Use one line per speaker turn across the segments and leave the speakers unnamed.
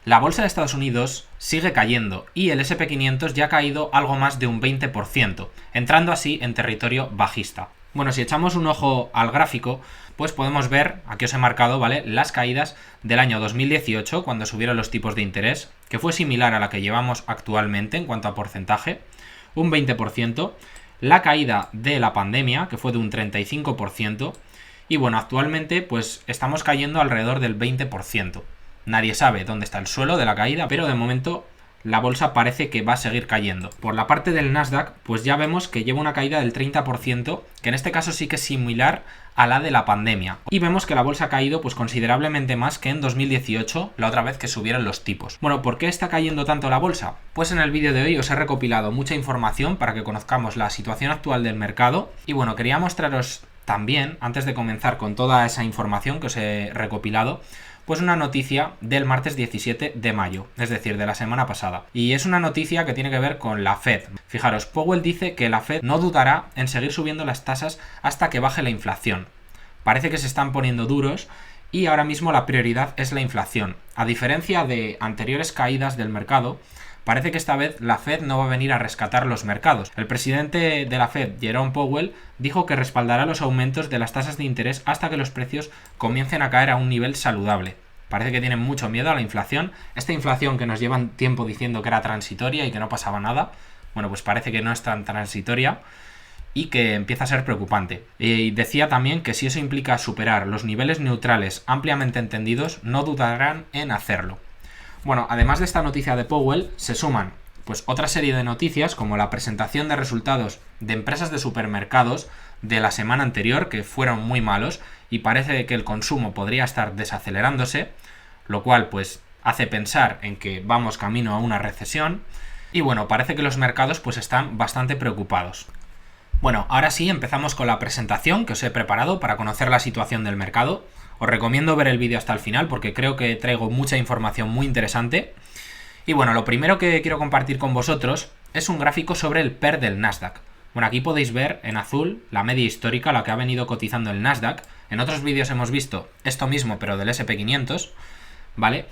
La bolsa de Estados Unidos sigue cayendo y el SP500 ya ha caído algo más de un 20%, entrando así en territorio bajista. Bueno, si echamos un ojo al gráfico, pues podemos ver, aquí os he marcado, ¿vale?, las caídas del año 2018, cuando subieron los tipos de interés, que fue similar a la que llevamos actualmente en cuanto a porcentaje, un 20%, la caída de la pandemia, que fue de un 35%, y bueno, actualmente pues estamos cayendo alrededor del 20%. Nadie sabe dónde está el suelo de la caída, pero de momento la bolsa parece que va a seguir cayendo. Por la parte del Nasdaq, pues ya vemos que lleva una caída del 30%, que en este caso sí que es similar a la de la pandemia. Y vemos que la bolsa ha caído pues considerablemente más que en 2018, la otra vez que subieron los tipos. Bueno, ¿por qué está cayendo tanto la bolsa? Pues en el vídeo de hoy os he recopilado mucha información para que conozcamos la situación actual del mercado. Y bueno, quería mostraros también, antes de comenzar con toda esa información que os he recopilado, pues una noticia del martes 17 de mayo, es decir, de la semana pasada. Y es una noticia que tiene que ver con la Fed. Fijaros, Powell dice que la Fed no dudará en seguir subiendo las tasas hasta que baje la inflación. Parece que se están poniendo duros y ahora mismo la prioridad es la inflación. A diferencia de anteriores caídas del mercado, parece que esta vez la Fed no va a venir a rescatar los mercados. El presidente de la Fed, Jerome Powell, dijo que respaldará los aumentos de las tasas de interés hasta que los precios comiencen a caer a un nivel saludable. Parece que tienen mucho miedo a la inflación. Esta inflación que nos llevan tiempo diciendo que era transitoria y que no pasaba nada, bueno, pues parece que no es tan transitoria y que empieza a ser preocupante. Y decía también que si eso implica superar los niveles neutrales ampliamente entendidos, no dudarán en hacerlo. Bueno, además de esta noticia de Powell, se suman pues otra serie de noticias como la presentación de resultados de empresas de supermercados de la semana anterior, que fueron muy malos y parece que el consumo podría estar desacelerándose, lo cual pues hace pensar en que vamos camino a una recesión y bueno, parece que los mercados pues están bastante preocupados. Bueno, ahora sí empezamos con la presentación que os he preparado para conocer la situación del mercado. Os recomiendo ver el vídeo hasta el final porque creo que traigo mucha información muy interesante. Y bueno, lo primero que quiero compartir con vosotros es un gráfico sobre el PER del Nasdaq. Bueno, aquí podéis ver en azul la media histórica, la que ha venido cotizando el Nasdaq. En otros vídeos hemos visto esto mismo, pero del SP500, ¿vale?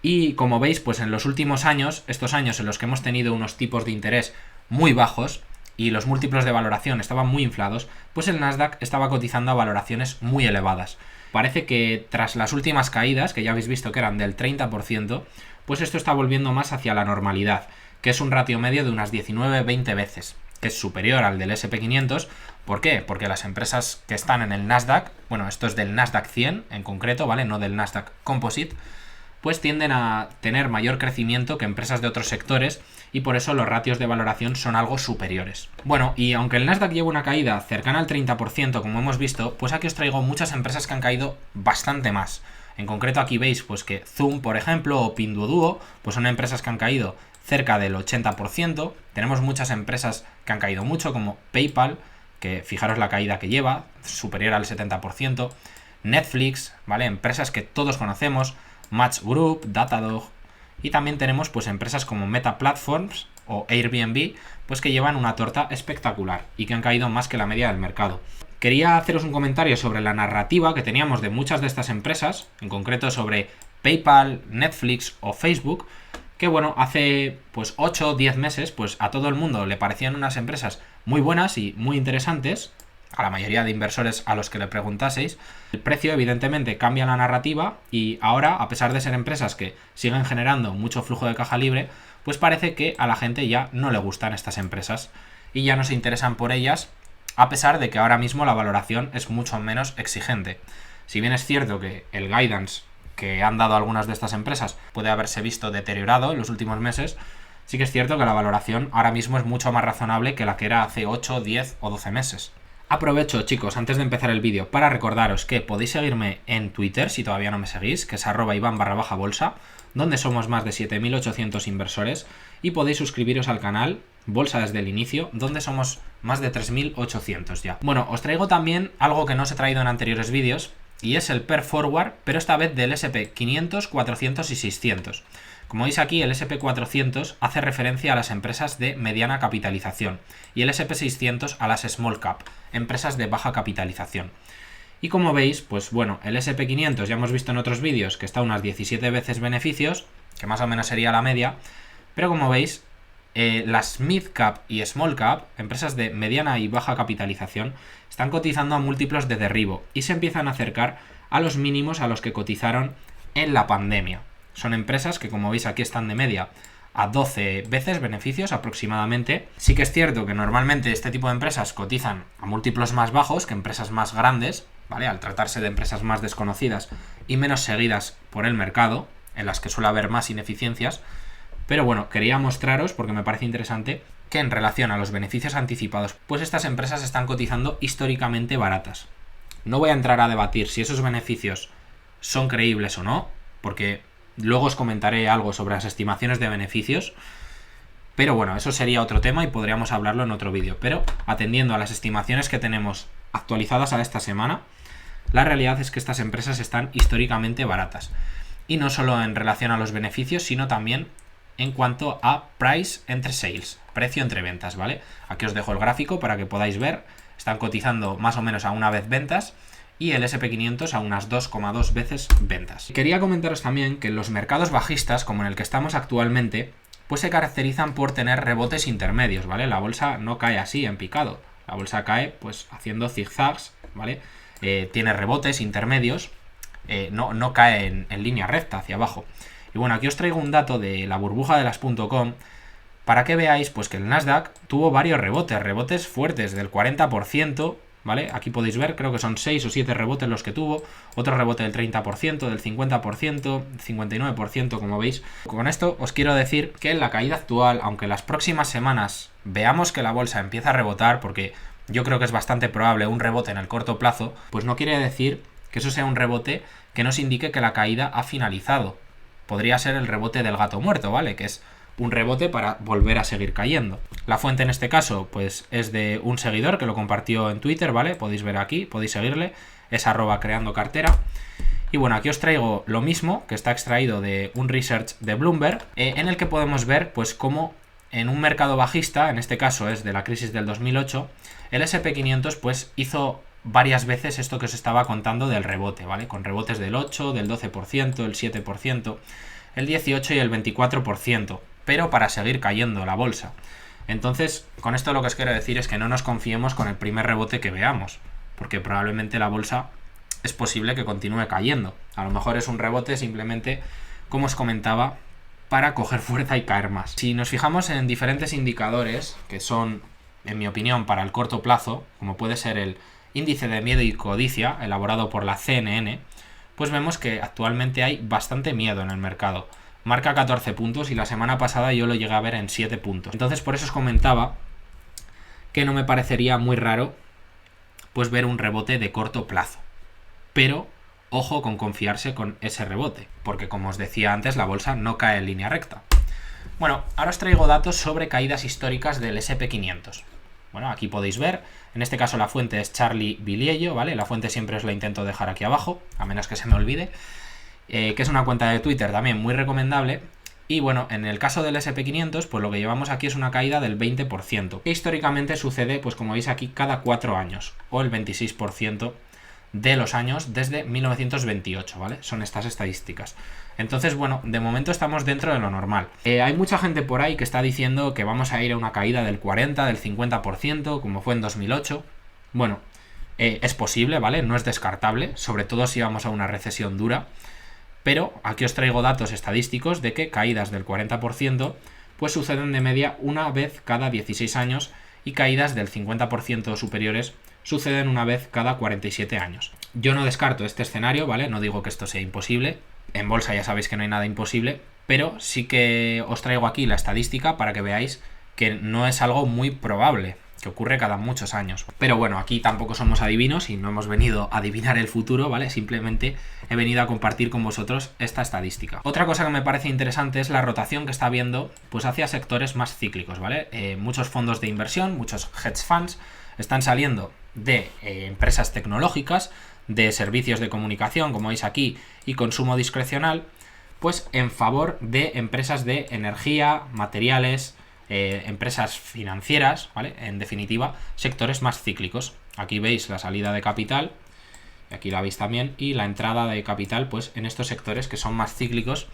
Y como veis, pues en los últimos años, estos años en los que hemos tenido unos tipos de interés muy bajos y los múltiplos de valoración estaban muy inflados, pues el Nasdaq estaba cotizando a valoraciones muy elevadas. Parece que tras las últimas caídas, que ya habéis visto que eran del 30%, pues esto está volviendo más hacia la normalidad, que es un ratio medio de unas 19-20 veces, que es superior al del SP500. ¿Por qué? Porque las empresas que están en el Nasdaq, bueno, esto es del Nasdaq 100 en concreto, ¿vale? No del Nasdaq Composite, pues tienden a tener mayor crecimiento que empresas de otros sectores y por eso los ratios de valoración son algo superiores. Bueno, y aunque el Nasdaq lleva una caída cercana al 30%, como hemos visto, pues aquí os traigo muchas empresas que han caído bastante más. En concreto aquí veis pues que Zoom, por ejemplo, o Pinduoduo, pues son empresas que han caído cerca del 80%. Tenemos muchas empresas que han caído mucho, como PayPal, que fijaros la caída que lleva, superior al 70%. Netflix, ¿vale? Empresas que todos conocemos, Match Group, Datadog, y también tenemos pues empresas como Meta Platforms o Airbnb, pues que llevan una torta espectacular y que han caído más que la media del mercado. Quería haceros un comentario sobre la narrativa que teníamos de muchas de estas empresas, en concreto sobre PayPal, Netflix o Facebook, que bueno, hace pues 8 o 10 meses pues a todo el mundo le parecían unas empresas muy buenas y muy interesantes, a la mayoría de inversores a los que le preguntaseis. El precio evidentemente cambia la narrativa y ahora, a pesar de ser empresas que siguen generando mucho flujo de caja libre, pues parece que a la gente ya no le gustan estas empresas y ya no se interesan por ellas, a pesar de que ahora mismo la valoración es mucho menos exigente. Si bien es cierto que el guidance que han dado algunas de estas empresas puede haberse visto deteriorado en los últimos meses, sí que es cierto que la valoración ahora mismo es mucho más razonable que la que era hace 8, 10 o 12 meses. Aprovecho, chicos, antes de empezar el vídeo para recordaros que podéis seguirme en Twitter si todavía no me seguís, que es @Iván_bolsa, donde somos más de 7.800 inversores, y podéis suscribiros al canal Bolsa desde el inicio, donde somos más de 3.800 ya. Bueno, os traigo también algo que no os he traído en anteriores vídeos, y es el PER Forward, pero esta vez del SP500, 400 y 600. Como veis aquí, el SP400 hace referencia a las empresas de mediana capitalización y el SP600 a las small cap, empresas de baja capitalización. Y como veis, pues bueno, el SP500 ya hemos visto en otros vídeos que está a unas 17 veces beneficios que más o menos sería la media, pero como veis, las mid cap y small cap, empresas de mediana y baja capitalización, están cotizando a múltiplos de derribo y se empiezan a acercar a los mínimos a los que cotizaron en la pandemia. Son empresas que, como veis aquí, están de media a 12 veces beneficios aproximadamente. Sí que es cierto que normalmente este tipo de empresas cotizan a múltiplos más bajos que empresas más grandes, ¿vale? Al tratarse de empresas más desconocidas y menos seguidas por el mercado, en las que suele haber más ineficiencias. Pero bueno, quería mostraros, porque me parece interesante, que en relación a los beneficios anticipados, pues estas empresas están cotizando históricamente baratas. No voy a entrar a debatir si esos beneficios son creíbles o no, porque luego os comentaré algo sobre las estimaciones de beneficios, pero bueno, eso sería otro tema y podríamos hablarlo en otro vídeo. Pero atendiendo a las estimaciones que tenemos actualizadas a esta semana, la realidad es que estas empresas están históricamente baratas. Y no solo en relación a los beneficios, sino también en cuanto a price entre sales, precio entre ventas, ¿vale? Aquí os dejo el gráfico para que podáis ver. Están cotizando más o menos a una vez ventas y el SP500 a unas 2,2 veces ventas. Quería comentaros también que los mercados bajistas, como en el que estamos actualmente, pues se caracterizan por tener rebotes intermedios, ¿vale? La bolsa no cae así en picado, la bolsa cae pues haciendo zigzags, ¿vale? Tiene rebotes intermedios, no cae en línea recta hacia abajo. Y bueno, aquí os traigo un dato de la burbuja de las .com para que veáis pues que el Nasdaq tuvo varios rebotes fuertes del 40%, ¿vale? Aquí podéis ver, creo que son 6 o 7 rebotes los que tuvo, otro rebote del 30%, del 50%, 59%, como veis. Con esto os quiero decir que en la caída actual, aunque las próximas semanas veamos que la bolsa empieza a rebotar, porque yo creo que es bastante probable un rebote en el corto plazo, pues no quiere decir que eso sea un rebote que nos indique que la caída ha finalizado. Podría ser el rebote del gato muerto, ¿vale? Que es un rebote para volver a seguir cayendo. La fuente en este caso, pues es de un seguidor que lo compartió en Twitter, ¿vale? Podéis ver aquí, podéis seguirle, es @creandocartera. Y bueno, aquí os traigo lo mismo, que está extraído de un research de Bloomberg, en el que podemos ver, pues, cómo en un mercado bajista, en este caso es de la crisis del 2008, el SP500, pues, hizo varias veces esto que os estaba contando del rebote, ¿vale? Con rebotes del 8, del 12%, el 7%, el 18 y el 24%, pero para seguir cayendo la bolsa. Entonces, con esto lo que os quiero decir es que no nos confiemos con el primer rebote que veamos, porque probablemente la bolsa es posible que continúe cayendo. A lo mejor es un rebote simplemente, como os comentaba, para coger fuerza y caer más. Si nos fijamos en diferentes indicadores, que son, en mi opinión, para el corto plazo, como puede ser el índice de miedo y codicia, elaborado por la CNN, pues vemos que actualmente hay bastante miedo en el mercado. Marca 14 puntos y la semana pasada yo lo llegué a ver en 7 puntos. Entonces por eso os comentaba que no me parecería muy raro pues ver un rebote de corto plazo. Pero ojo con confiarse con ese rebote, porque como os decía antes, la bolsa no cae en línea recta. Bueno, ahora os traigo datos sobre caídas históricas del SP500. Bueno, aquí podéis ver, en este caso la fuente es Charlie Viliello, ¿vale? La fuente siempre os la intento dejar aquí abajo, a menos que se me olvide, que es una cuenta de Twitter también muy recomendable. Y bueno, en el caso del SP500, pues lo que llevamos aquí es una caída del 20%, que históricamente sucede, pues como veis aquí, cada 4 años, o el 26% de los años desde 1928, ¿vale? Son estas estadísticas. Entonces, bueno, de momento estamos dentro de lo normal. Hay mucha gente por ahí que está diciendo que vamos a ir a una caída del 40, del 50%, como fue en 2008. Bueno, es posible, ¿vale? No es descartable, sobre todo si vamos a una recesión dura. Pero aquí os traigo datos estadísticos de que caídas del 40% pues suceden de media una vez cada 16 años y caídas del 50% superiores suceden una vez cada 47 años. Yo no descarto este escenario, ¿vale? No digo que esto sea imposible. En bolsa ya sabéis que no hay nada imposible, pero sí que os traigo aquí la estadística para que veáis que no es algo muy probable, que ocurre cada muchos años. Pero bueno, aquí tampoco somos adivinos y no hemos venido a adivinar el futuro, ¿vale? Simplemente he venido a compartir con vosotros esta estadística. Otra cosa que me parece interesante es la rotación que está habiendo pues hacia sectores más cíclicos, ¿vale? Muchos fondos de inversión, muchos hedge funds están saliendo de empresas tecnológicas, de servicios de comunicación, como veis aquí, y consumo discrecional, pues en favor de empresas de energía, materiales, empresas financieras, ¿vale? En definitiva, sectores más cíclicos. Aquí veis la salida de capital, y aquí la veis también, y la entrada de capital pues en estos sectores que son más cíclicos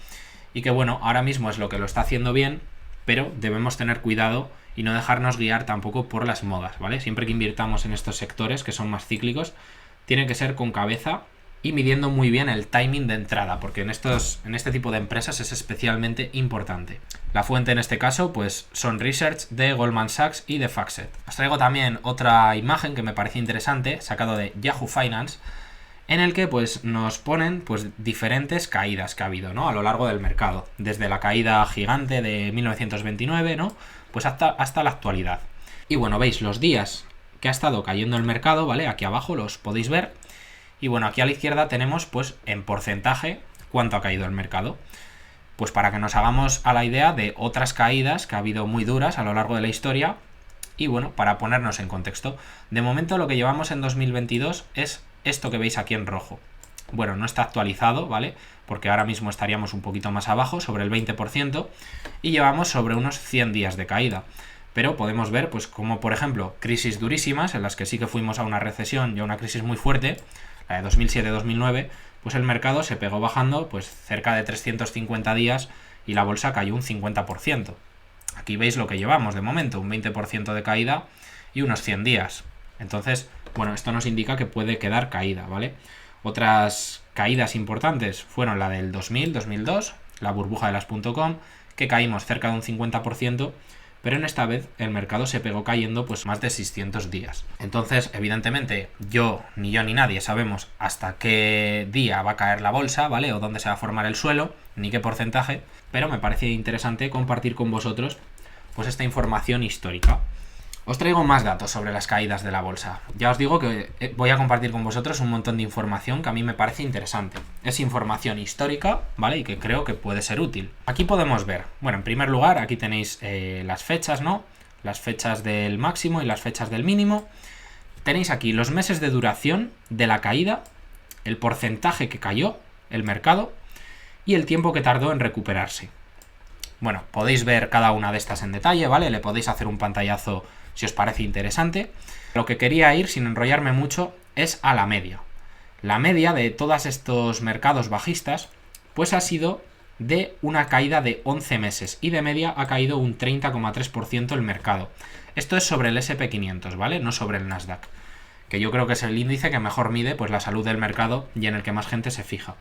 y que bueno, ahora mismo es lo que lo está haciendo bien, pero debemos tener cuidado y no dejarnos guiar tampoco por las modas, ¿vale? Siempre que invirtamos en estos sectores que son más cíclicos, tiene que ser con cabeza y midiendo muy bien el timing de entrada, porque en este tipo de empresas es especialmente importante. La fuente en este caso pues son Research de Goldman Sachs y de FactSet. Os traigo también otra imagen que me parece interesante, sacado de Yahoo Finance, en el que pues nos ponen pues diferentes caídas que ha habido, ¿no? A lo largo del mercado, desde la caída gigante de 1929, ¿no? Pues hasta la actualidad. Y bueno, veis los días que ha estado cayendo el mercado, ¿vale? Aquí abajo los podéis ver. Y bueno, aquí a la izquierda tenemos pues en porcentaje cuánto ha caído el mercado. Pues para que nos hagamos a la idea de otras caídas que ha habido muy duras a lo largo de la historia. Y bueno, para ponernos en contexto, de momento lo que llevamos en 2022 es esto que veis aquí en rojo. Bueno, no está actualizado, ¿vale? Porque ahora mismo estaríamos un poquito más abajo, sobre el 20%, y llevamos sobre unos 100 días de caída. Pero podemos ver, pues como por ejemplo, crisis durísimas, en las que sí que fuimos a una recesión y a una crisis muy fuerte, la de 2007-2009, pues el mercado se pegó bajando pues cerca de 350 días y la bolsa cayó un 50%. Aquí veis lo que llevamos de momento, un 20% de caída y unos 100 días. Entonces, bueno, esto nos indica que puede quedar caída, ¿vale? Otras caídas importantes fueron la del 2000-2002, la burbuja de las .com, que caímos cerca de un 50%, pero en esta vez el mercado se pegó cayendo pues más de 600 días. Entonces, evidentemente, ni yo ni nadie sabemos hasta qué día va a caer la bolsa, ¿vale? O dónde se va a formar el suelo, ni qué porcentaje, pero me parece interesante compartir con vosotros pues esta información histórica. Os traigo más datos sobre las caídas de la bolsa. Ya os digo que voy a compartir con vosotros un montón de información que a mí me parece interesante. Es información histórica, ¿vale? Y que creo que puede ser útil. Aquí podemos ver, bueno, en primer lugar, aquí tenéis las fechas, ¿no? Las fechas del máximo y las fechas del mínimo. Tenéis aquí los meses de duración de la caída, el porcentaje que cayó el mercado y el tiempo que tardó en recuperarse. Bueno, podéis ver cada una de estas en detalle, ¿vale? Le podéis hacer un pantallazo si os parece interesante. Lo que quería ir, sin enrollarme mucho, es a la media. La media de todos estos mercados bajistas, pues ha sido de una caída de 11 meses y de media ha caído un 30,3% el mercado. Esto es sobre el SP500, ¿vale? No sobre el Nasdaq, que yo creo que es el índice que mejor mide pues la salud del mercado y en el que más gente se fija.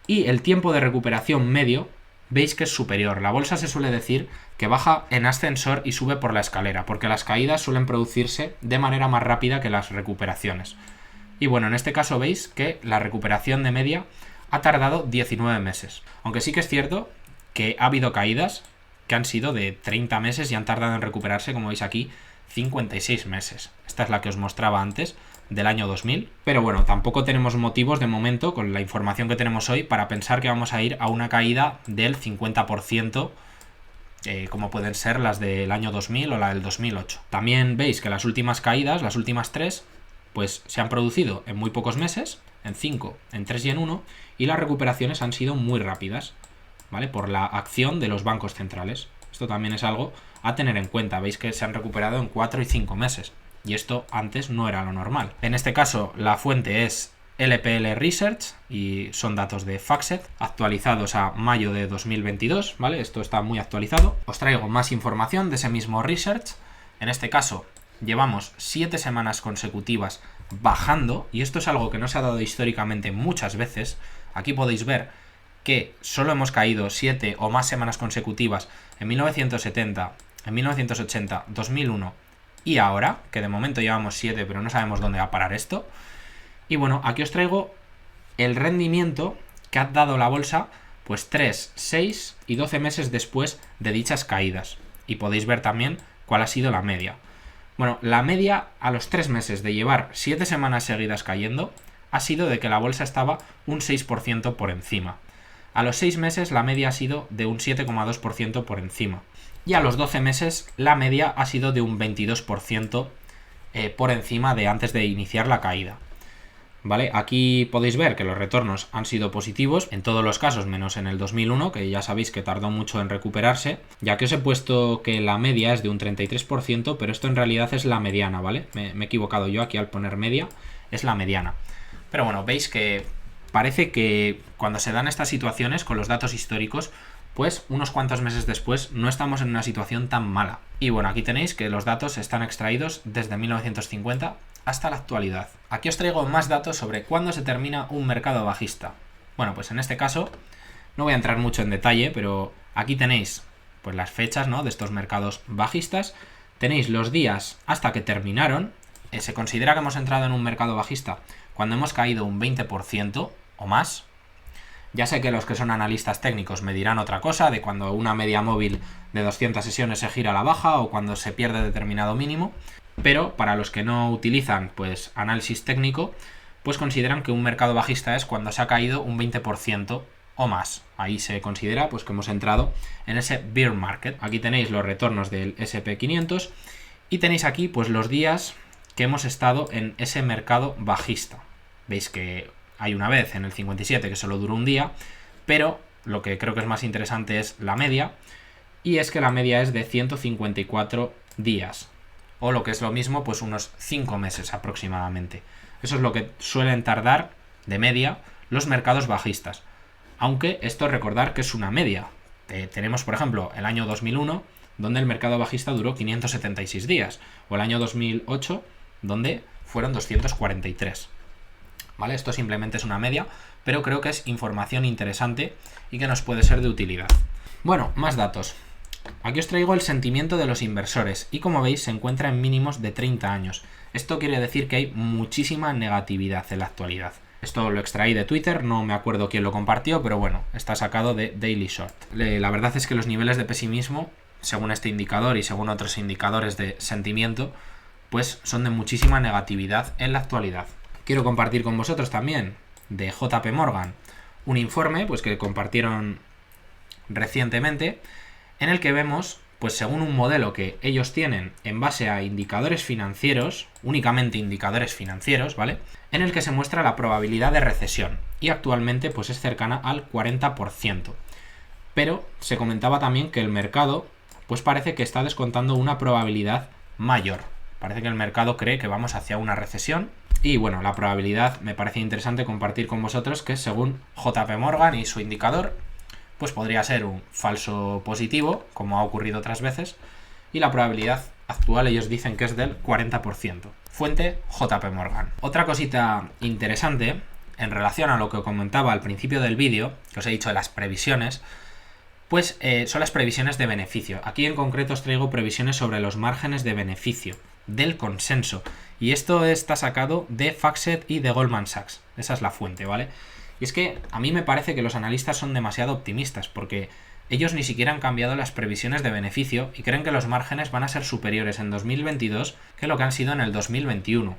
Y el tiempo de recuperación medio, veis que es superior. La bolsa se suele decir que baja en ascensor y sube por la escalera, porque las caídas suelen producirse de manera más rápida que las recuperaciones. Y bueno, en este caso veis que la recuperación de media ha tardado 19 meses. Aunque sí que es cierto que ha habido caídas que han sido de 30 meses y han tardado en recuperarse, como veis aquí, 56 meses. Esta es la que os mostraba antes, del año 2000. Pero bueno, tampoco tenemos motivos de momento, con la información que tenemos hoy, para pensar que vamos a ir a una caída del 50%, como pueden ser las del año 2000 o la del 2008. También veis que las últimas caídas, las últimas tres, pues se han producido en muy pocos meses, en 5, en 3 y en 1, y las recuperaciones han sido muy rápidas, ¿vale? Por la acción de los bancos centrales. Esto también es algo a tener en cuenta. Veis que se han recuperado en 4 y 5 meses. Y esto antes no era lo normal. En este caso, la fuente es LPL Research y son datos de FactSet actualizados a mayo de 2022, ¿vale? Esto está muy actualizado. Os traigo más información de ese mismo Research. En este caso, llevamos 7 semanas consecutivas bajando y esto es algo que no se ha dado históricamente muchas veces. Aquí podéis ver que solo hemos caído 7 o más semanas consecutivas en 1970, en 1980, 2001 y ahora, que de momento llevamos 7 pero no sabemos dónde va a parar esto. Y bueno, aquí os traigo el rendimiento que ha dado la bolsa pues 3, 6 y 12 meses después de dichas caídas. Y podéis ver también cuál ha sido la media. Bueno, la media a los 3 meses de llevar 7 semanas seguidas cayendo ha sido de que la bolsa estaba un 6% por encima. A los 6 meses la media ha sido de un 7,2% por encima. Y a los 12 meses la media ha sido de un 22% por encima de antes de iniciar la caída. ¿Vale? Aquí podéis ver que los retornos han sido positivos en todos los casos, menos en el 2001, que ya sabéis que tardó mucho en recuperarse. Ya que os he puesto que la media es de un 33%, pero esto en realidad es la mediana, ¿vale? Me he equivocado yo aquí al poner media, es la mediana. Pero bueno, veis que parece que cuando se dan estas situaciones con los datos históricos, pues unos cuantos meses después no estamos en una situación tan mala. Y bueno, aquí tenéis que los datos están extraídos desde 1950 hasta la actualidad. Aquí os traigo más datos sobre cuándo se termina un mercado bajista. Bueno, pues en este caso no voy a entrar mucho en detalle, pero aquí tenéis pues las fechas, ¿no?, de estos mercados bajistas. Tenéis los días hasta que terminaron. Se considera que hemos entrado en un mercado bajista cuando hemos caído un 20% o más. Ya sé que los que son analistas técnicos me dirán otra cosa, de cuando una media móvil de 200 sesiones se gira a la baja o cuando se pierde determinado mínimo, pero para los que no utilizan pues análisis técnico, pues consideran que un mercado bajista es cuando se ha caído un 20% o más. Ahí se considera pues que hemos entrado en ese bear market. Aquí tenéis los retornos del SP500 y tenéis aquí pues los días que hemos estado en ese mercado bajista. Veis que hay una vez en el 57 que solo duró un día, pero lo que creo que es más interesante es la media, y es que la media es de 154 días, o lo que es lo mismo, pues unos 5 meses aproximadamente. Eso es lo que suelen tardar de media los mercados bajistas. Aunque esto recordar que es una media. Tenemos, por ejemplo, el año 2001, donde el mercado bajista duró 576 días, o el año 2008, donde fueron 243. ¿Vale? Esto simplemente es una media, pero creo que es información interesante y que nos puede ser de utilidad. Bueno, más datos. Aquí os traigo el sentimiento de los inversores y como veis se encuentra en mínimos de 30 años. Esto quiere decir que hay muchísima negatividad en la actualidad. Esto lo extraí de Twitter, no me acuerdo quién lo compartió, pero bueno, está sacado de Daily Short. La verdad es que los niveles de pesimismo, según este indicador y según otros indicadores de sentimiento, pues son de muchísima negatividad en la actualidad. Quiero compartir con vosotros también de JP Morgan un informe pues que compartieron recientemente, en el que vemos, pues según un modelo que ellos tienen en base a indicadores financieros, únicamente indicadores financieros, ¿vale?, en el que se muestra la probabilidad de recesión, y actualmente pues es cercana al 40%. Pero se comentaba también que el mercado pues parece que está descontando una probabilidad mayor. Parece que el mercado cree que vamos hacia una recesión. Y bueno, la probabilidad me parece interesante compartir con vosotros que según JP Morgan y su indicador, pues podría ser un falso positivo, como ha ocurrido otras veces, y la probabilidad actual ellos dicen que es del 40%. Fuente JP Morgan. Otra cosita interesante en relación a lo que comentaba al principio del vídeo, que os he dicho de las previsiones, pues son las previsiones de beneficio. Aquí en concreto os traigo previsiones sobre los márgenes de beneficio del consenso. Y esto está sacado de FactSet y de Goldman Sachs. Esa es la fuente, ¿vale? Y es que a mí me parece que los analistas son demasiado optimistas, porque ellos ni siquiera han cambiado las previsiones de beneficio y creen que los márgenes van a ser superiores en 2022 que lo que han sido en el 2021.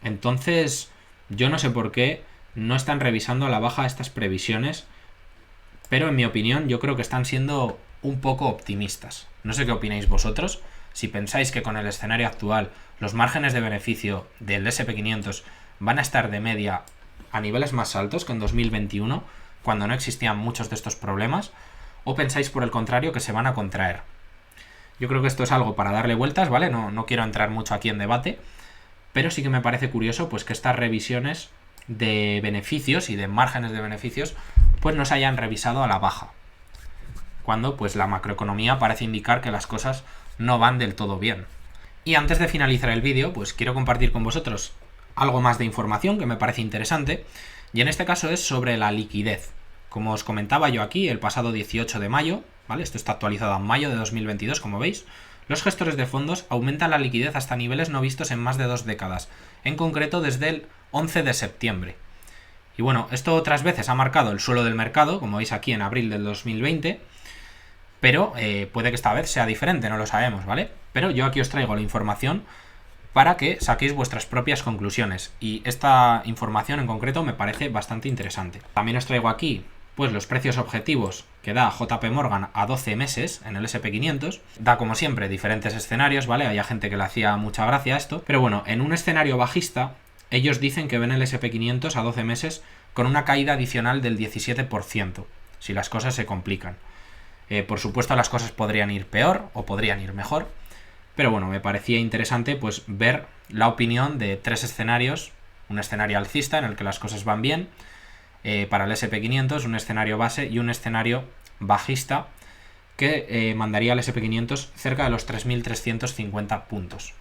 Entonces, yo no sé por qué no están revisando a la baja estas previsiones, pero en mi opinión yo creo que están siendo un poco optimistas. No sé qué opináis vosotros. Si pensáis que con el escenario actual los márgenes de beneficio del SP500 van a estar de media a niveles más altos que en 2021, cuando no existían muchos de estos problemas, o pensáis por el contrario que se van a contraer. Yo creo que esto es algo para darle vueltas, ¿vale? No quiero entrar mucho aquí en debate, pero sí que me parece curioso pues que estas revisiones de beneficios y de márgenes de beneficios pues no se hayan revisado a la baja, cuando pues la macroeconomía parece indicar que las cosas no van del todo bien. Y antes de finalizar el vídeo, pues quiero compartir con vosotros algo más de información que me parece interesante, y en este caso es sobre la liquidez. Como os comentaba yo aquí el pasado 18 de mayo, ¿vale? Esto está actualizado en mayo de 2022, como veis, los gestores de fondos aumentan la liquidez hasta niveles no vistos en más de 2 décadas, en concreto desde el 11 de septiembre. Y bueno, esto otras veces ha marcado el suelo del mercado, como veis aquí en abril del 2020, pero puede que esta vez sea diferente, no lo sabemos, ¿vale? Pero yo aquí os traigo la información para que saquéis vuestras propias conclusiones, y esta información en concreto me parece bastante interesante. También os traigo aquí pues los precios objetivos que da JP Morgan a 12 meses en el SP500. Da como siempre diferentes escenarios, ¿vale? Hay gente que le hacía mucha gracia a esto, pero bueno, en un escenario bajista ellos dicen que ven el SP500 a 12 meses con una caída adicional del 17%, si las cosas se complican. Por supuesto las cosas podrían ir peor o podrían ir mejor, pero bueno, me parecía interesante pues ver la opinión de 3 escenarios. Un escenario alcista en el que las cosas van bien, para el SP500, un escenario base y un escenario bajista que mandaría al SP500 cerca de los 3.350 puntos.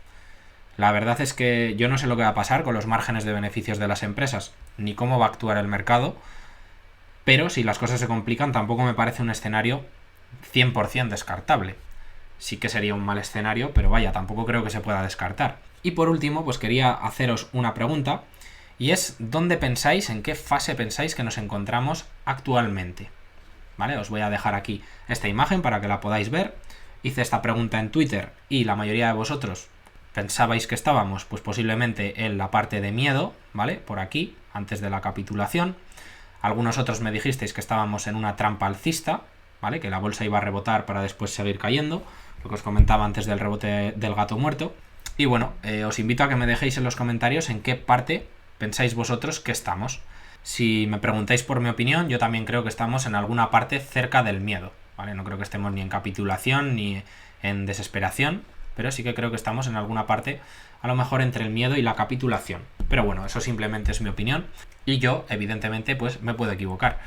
La verdad es que yo no sé lo que va a pasar con los márgenes de beneficios de las empresas, ni cómo va a actuar el mercado, pero si las cosas se complican tampoco me parece un escenario 100% descartable. Sí que sería un mal escenario, pero vaya, tampoco creo que se pueda descartar. Y por último, pues quería haceros una pregunta, y es ¿dónde pensáis, en qué fase pensáis que nos encontramos actualmente? ¿Vale? Os voy a dejar aquí esta imagen para que la podáis ver. Hice esta pregunta en Twitter y la mayoría de vosotros pensabais que estábamos, pues posiblemente en la parte de miedo, ¿vale? Por aquí, antes de la capitulación. Algunos otros me dijisteis que estábamos en una trampa alcista, ¿vale? Que la bolsa iba a rebotar para después seguir cayendo, lo que os comentaba antes del rebote del gato muerto. Y bueno, os invito a que me dejéis en los comentarios en qué parte pensáis vosotros que estamos. Si me preguntáis por mi opinión, yo también creo que estamos en alguna parte cerca del miedo, ¿vale? No creo que estemos ni en capitulación ni en desesperación, pero sí que creo que estamos en alguna parte, a lo mejor entre el miedo y la capitulación. Pero bueno, eso simplemente es mi opinión y yo, evidentemente, pues me puedo equivocar.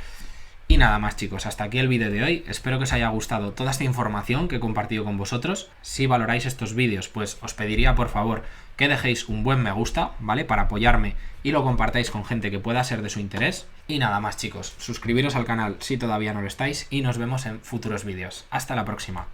Y nada más, chicos, hasta aquí el vídeo de hoy. Espero que os haya gustado toda esta información que he compartido con vosotros. Si valoráis estos vídeos, pues os pediría por favor que dejéis un buen me gusta, ¿vale? Para apoyarme y lo compartáis con gente que pueda ser de su interés. Y nada más, chicos, suscribiros al canal si todavía no lo estáis y nos vemos en futuros vídeos. Hasta la próxima.